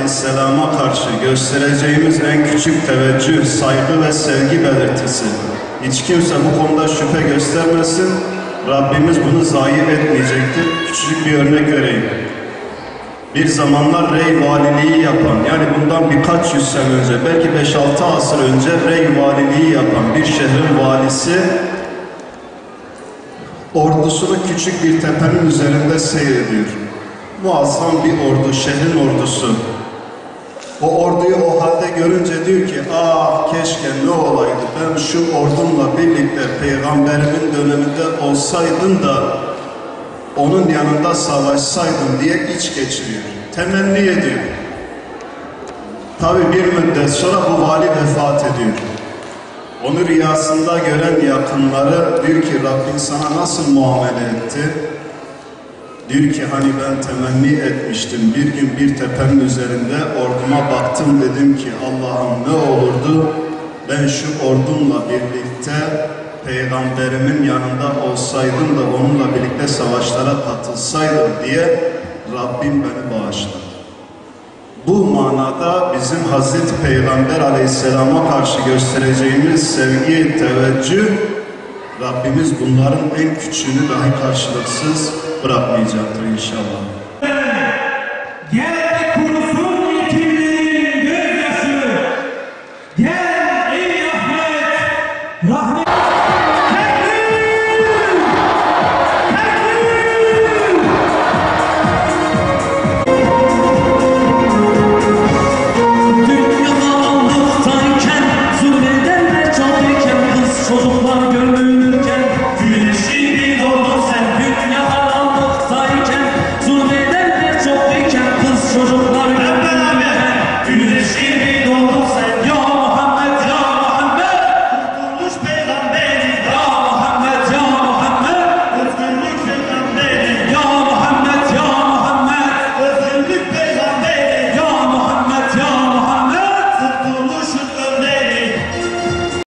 Aleyhisselam'a karşı göstereceğimiz en küçük teveccüh, saygı ve sevgi belirtisi. Hiç kimse bu konuda şüphe göstermesin. Rabbimiz bunu zayi etmeyecektir. Küçücük bir örnek vereyim. Bir zamanlar Rey valiliği yapan, yani bundan birkaç yüz sene önce, belki 5-6 asır önce Rey valiliği yapan bir şehrin valisi ordusunu küçük bir tepenin üzerinde seyrediyor. Muazzam bir ordu, şehrin ordusu. O orduyu o halde görünce diyor ki, ah keşke ne olaydı, ben şu ordumla birlikte peygamberimin döneminde olsaydım da onun yanında savaşsaydım diye iç geçiriyor. Temenni ediyor. Tabi bir müddet sonra bu vali vefat ediyor. Onu rüyasında gören yakınları diyor ki, Rabbin sana nasıl muamele etti? Diyor ki, hani ben temenni etmiştim. Bir gün bir tepenin üzerinde orduma baktım, dedim ki Allah'ım ne olurdu ben şu ordumla birlikte peygamberimin yanında olsaydım da onunla birlikte savaşlara katılsaydım diye Rabbim beni bağışladı. Bu manada bizim Hazreti Peygamber Aleyhisselam'a karşı göstereceğimiz sevgi, teveccüh, Rabbimiz bunların en küçüğünü dahi karşılıksız bırakmayacaktır inşallah. Gel kurusun yetimlerin gözyaşı. Gel ey Ahmet, rahmet